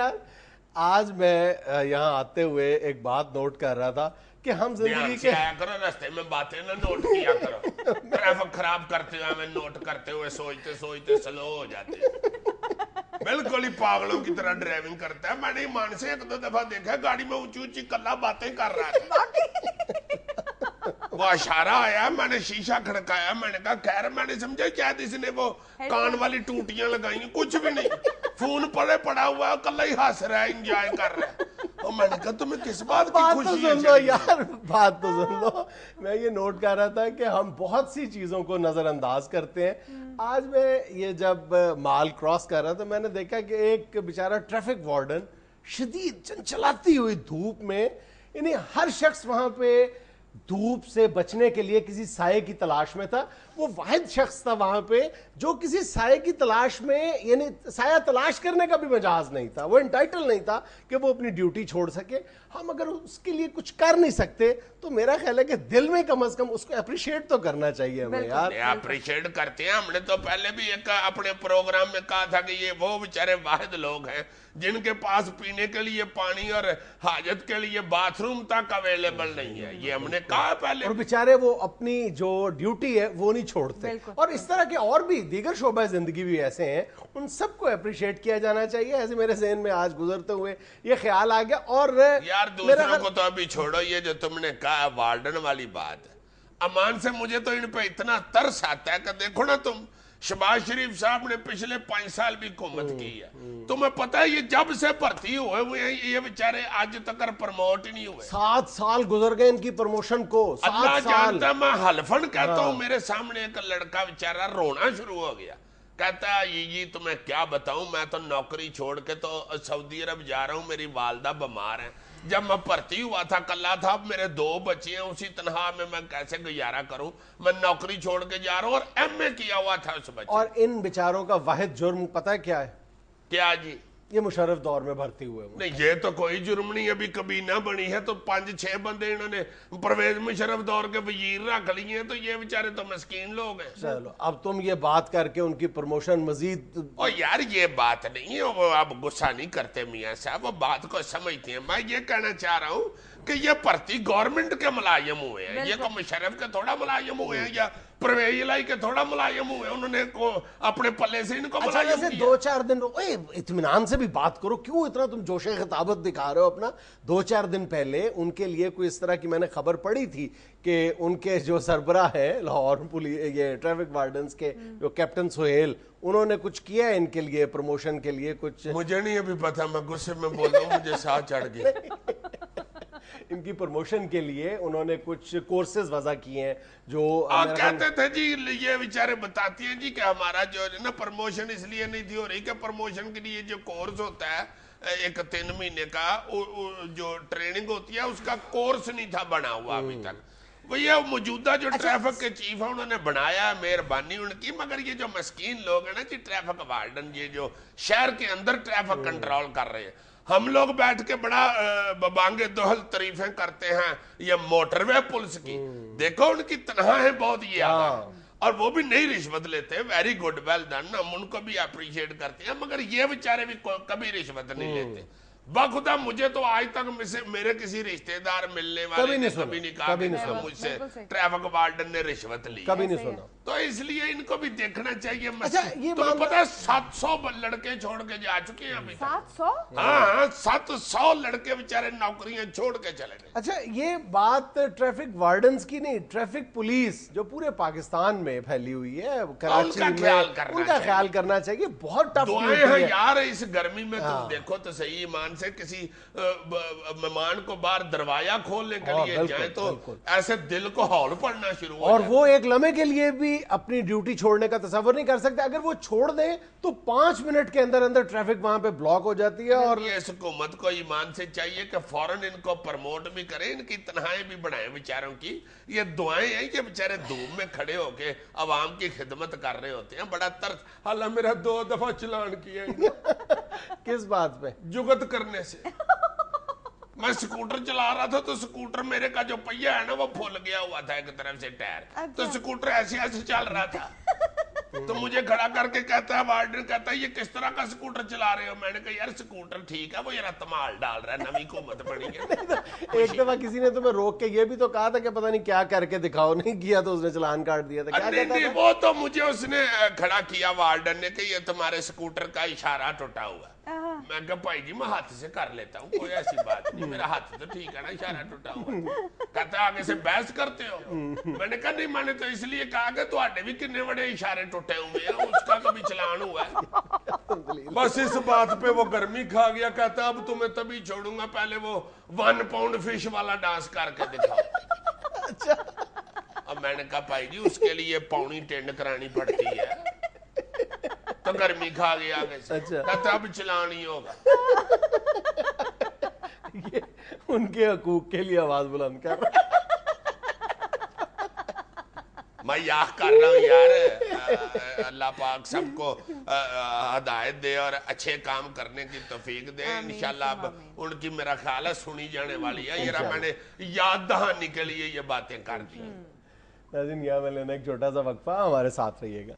یار آج میں یہاں آتے ہوئے ایک بات نوٹ کر رہا تھا کہ ہم زندگی کے آیا کرو رستے میں باتیں نہ نوٹ کیا کرو. ٹریفک خراب کرتے ہوئے ہمیں نوٹ کرتے ہوئے سوچتے سوچتے سلو ہو جاتے ہیں. بالکل ہی پاگلوں کی طرح ڈرائیونگ کرتا ہے. میں نے ایمان سے ایک دو دفعہ دیکھا گاڑی میں اونچی اونچی کلا باتیں کر رہا تھا. وہ اشارہ آیا, میں نے شیشہ کھڑکایا, میں نے کہا خیر, میں نے سمجھا شاید اس نے وہ کان والی ٹوٹیاں لگائی ہیں. کچھ بھی نہیں, فون پڑا ہوا کلا ہی ہنس رہا ہے, انجوائے کر رہا ہے. اور میں نے کہا تمہیں کس بات کی خوشی ہے؟ سن لو یار, بات تو سن لو. میں یہ نوٹ کر رہا تھا کہ ہم بہت سی چیزوں کو نظر انداز کرتے ہیں. آج میں یہ جب مال کراس کر رہا تھا, میں نے دیکھا کہ ایک بیچارہ ٹریفک وارڈن شدید چنچلاتی ہوئی دھوپ میں, یعنی ہر شخص وہاں پہ دھوپ سے بچنے کے لیے کسی سائے کی تلاش میں تھا. وہ واحد شخص تھا وہاں پہ جو کسی سائے کی تلاش میں, یعنی سایہ تلاش کرنے کا بھی مجاز نہیں تھا, وہ انٹائٹل نہیں تھا کہ وہ اپنی ڈیوٹی چھوڑ سکے. ہم اگر اس کے لیے کچھ کر نہیں سکتے تو میرا خیال ہے کہ دل میں کم از کم اس کو اپریشیٹ تو کرنا چاہیے ہمیں یار. اپریشیٹ کرتے ہیں. ہم نے تو پہلے بھی ایک اپنے پروگرام میں کہا تھا کہ یہ وہ بیچارے واحد لوگ ہیں جن کے پاس پینے کے لیے پانی اور حاجت کے لیے باتھ روم تک اویلیبل نہیں ہے. یہ ہم نے کہا پہلے. اور بیچارے وہ اپنی جو ڈیوٹی ہے وہ نہیں چھوڑتے. اور اس طرح کے اور بھی دیگر شعبہ زندگی بھی ایسے ہیں, ان سب کو اپریشیٹ کیا جانا چاہیے. ایسے میرے ذہن میں آج گزرتے ہوئے یہ خیال آ گیا. اور یار دوسروں کو تو ابھی چھوڑو, یہ جو تم نے کہا وارڈن والی بات ہے, امان سے مجھے تو ان پہ اتنا ترس آتا ہے کہ دیکھو نا تم, شہباز شریف صاحب نے پچھلے 5 سال بھی حکومت کی ہے. تمہیں پتہ ہے یہ جب سے بھرتی ہوئے ہیں یہ بیچارے آج تک پرموٹ ہی نہیں ہوئے. 7 سال گزر گئے ان کی پروموشن کو. اللہ جانتا, میں حلفن کہتا ہوں, میرے سامنے ایک لڑکا بیچارہ رونا شروع ہو گیا. کہتا ہے یہ تمہیں کیا بتاؤں, میں تو نوکری چھوڑ کے تو سعودی عرب جا رہا ہوں, میری والدہ بیمار ہیں. جب میں بھرتی ہوا تھا کلا تھا, اب میرے 2 بچے ہیں, اسی تنہا میں کیسے گزارا کروں, میں نوکری چھوڑ کے جا رہا ہوں. اور ایم اے کیا ہوا تھا اس بچے. اور ان بیچاروں کا واحد جرم پتہ ہے کیا ہے؟ کیا جی؟ یہ مشرف دور میں بھرتی ہوئے. نہیں یہ تو کوئی جرم نہیں, ابھی کبینہ بنی ہے تو 5-6 بندے انہوں نے پرویز مشرف دور کے وزیر رکھ لیے ہیں, تو یہ بیچارے تو مسکین لوگ ہیں. چلو اب تم یہ بات کر کے ان کی پروموشن مزید. اور یار یہ بات نہیں ہے, وہ اب غصہ نہیں کرتے میاں صاحب, وہ بات کو سمجھتے ہیں. میں یہ کہنا چاہ رہا ہوں کہ یہ بھرتی گورنمنٹ کے ملازم ہوئے ہیں, یہ کو مشرف کے تھوڑا ملازم ہوئے ہیں یا پرویز الہی کے تھوڑا ملازم ہوئے ہیں. انہوں نے اپنے پلے سے ان کو ملازم کیا. 2-4 دن اطمینان سے بھی بات کرو, کیوں اتنا تم جوش خطابت دکھا رہے ہو اپنا. 2-4 دن پہلے ان کے لیے کوئی اس طرح کی میں نے خبر پڑھی تھی کہ ان کے جو سربراہ ہیں لاہور یہ ٹریفک وارڈنز کے, جو کیپٹن سہیل, انہوں نے کچھ کیا ہے ان کے لیے پروموشن کے لیے کچھ. مجھے نہیں ابھی پتا, میں غصے میں بول رہا ہوں, مجھے ساہ چڑھ گیا. ان کی پروموشن کے لیے انہوں نے کچھ کورسز وضع کیے ہیں جو کہتے تھے جی, یہ بیچارے بتاتی ہیں جی کہ ہمارا جو نا پروموشن اس لیے نہیں تھی ہو رہی کہ پروموشن کے لیے جو کورس ہوتا ہے ایک 3 مہینے کا جو ٹریننگ ہوتی ہے, اس کا کورس نہیں تھا بنا ہوا ابھی تک. وہ یہ موجودہ جو ٹریفک کے چیف ہیں انہوں نے بنایا, مہربانی ان کی. مگر یہ جو مسکین لوگ ہیں نا جی ٹریفک وارڈن, یہ جو شہر کے اندر ٹریفک کنٹرول کر رہے ہیں, ہم لوگ بیٹھ کے بڑا بانگے دوہل تعریفیں کرتے ہیں یہ موٹر وے پولیس کی. دیکھو ان کی تنہا ہے بہت یہ آگا, اور وہ بھی نہیں رشوت لیتے. ویری گڈ, ویل ڈن, ہم ان کو بھی اپریشیٹ کرتے ہیں. مگر یہ بیچارے بھی کبھی رشوت نہیں لیتے. بخدا مجھے تو آج تک میرے کسی رشتہ دار ملنے والے نے کبھی نہیں کہا کہ مجھ سے ٹریفک وارڈن نے رشوت لی, کبھی نہیں سنا. تو اس لیے ان کو بھی دیکھنا چاہیے. تمہیں پتا ہے 700 لڑکے چھوڑ کے جا چکے ہیں ابھی. 700؟ ہاں 700 لڑکے بیچارے نوکریاں چھوڑ کے چلے گئے. اچھا یہ بات ٹریفک وارڈنز کی نہیں, ٹریفک پولیس جو پورے پاکستان میں پھیلی ہوئی ہے, کراچی میں, ان کا خیال کرنا چاہیے. بہت ٹف دعائیں ہیں یار اس گرمی میں. تم دیکھو تو صحیح, ایمان سے کسی مہمان کو باہر دروازہ کھولنے کے لیے جائیں تو ایسے دل کو ہول پڑنا شروع ہو جاتا ہے. اور وہ ایک لمحے کے لیے بھی اپنی ڈیوٹی چھوڑنے کا تصور نہیں کر سکتے. اگر وہ چھوڑ دیں تو 5 منٹ کے اندر اندر ٹریفک وہاں پہ بلاک ہو جاتی ہے. اور یہ اس حکومت کو ایمان سے چاہیے کہ فوراً ان کو پرموٹ بھی کریں, ان کی تنہائیں بھی بڑھائیں بیچاروں کی. یہ دعائیں ہیں کہ بیچارے دھوپ میں کھڑے ہو کے عوام کی خدمت کر رہے ہوتے ہیں. بڑا ترس. حالہ میرا 2 دفعہ چلان کیا کس بات پہ؟ جگت کرنے سے. میں سکوٹر چلا رہا تھا تو سکوٹر میرے کا جو پہیہ ہے نا وہ پھول گیا ہوا تھا ایک طرف سے ٹائر, تو سکوٹر ایسے ایسے چل رہا تھا. تو مجھے کھڑا کر کے کہتا ہے وارڈن کہتا ہے یہ کس طرح کا سکوٹر چلا رہے ہو؟ میں نے کہا یار سکوٹر ٹھیک ہے وہ ذرا تمال ڈال رہا ہے، نویں حکومت بنی ہے۔ ایک دفعہ کسی نے تمہیں روک کے یہ بھی تو کہا تھا کہ پتہ نہیں کیا کر کے دکھاؤ، نہیں کیا تو اس نے چلان کاٹ دیا تھا، کیا کہتا تھا؟ وہ تو مجھے اس نے کھڑا کیا وارڈن نے کہ یہ تمہارے سکوٹر کا اشارہ ٹوٹا ہوا ہے۔ میں کہا بھائی جی میں ہاتھ سے کر لیتا ہوں، کوئی ایسی بات نہیں، میرا ہاتھ تو ٹھیک ہے نا، اشارہ ٹوٹا ہوا ہے۔ کہتا ہے آگے سے بحث کرتے ہو؟ میں نے کہا نہیں، میں نے تو اس لیے کہا کہ تواڈے بھی کتنے بڑے اشارے ٹوٹے ہوئے ہیں، اس کا کبھی چلان ہوا ہے۔ بس اس بات پہ وہ گرمی کھا گیا، کہتا اب تمہیں تبھی چھوڑوں گا، پہلے وہ 1 پاؤنڈ فش والا ڈانس کر کے دکھاؤ۔ اب میں نے کہا بھائی جی اس کے لیے پونی ٹینڈ کرانی پڑتی ہے، تو گرمی کھا گیا آگے سے، کہتا اب چلان ہی ہوگا۔ ان کے حقوق کے لیے آواز بلند کر رہا ہے۔ میں یاہ کر رہا ہوں یار، اللہ پاک سب کو ہدایت دے اور اچھے کام کرنے کی توفیق دے انشاءاللہ۔ اب ان کی میرا خیال ہے سنی جانے والی ہے، یہ میں نے یاد دہانی کے لیے یہ باتیں کر دی۔ ناظرین یہاں میں لینا ایک چھوٹا سا وقفہ، ہمارے ساتھ رہیے گا۔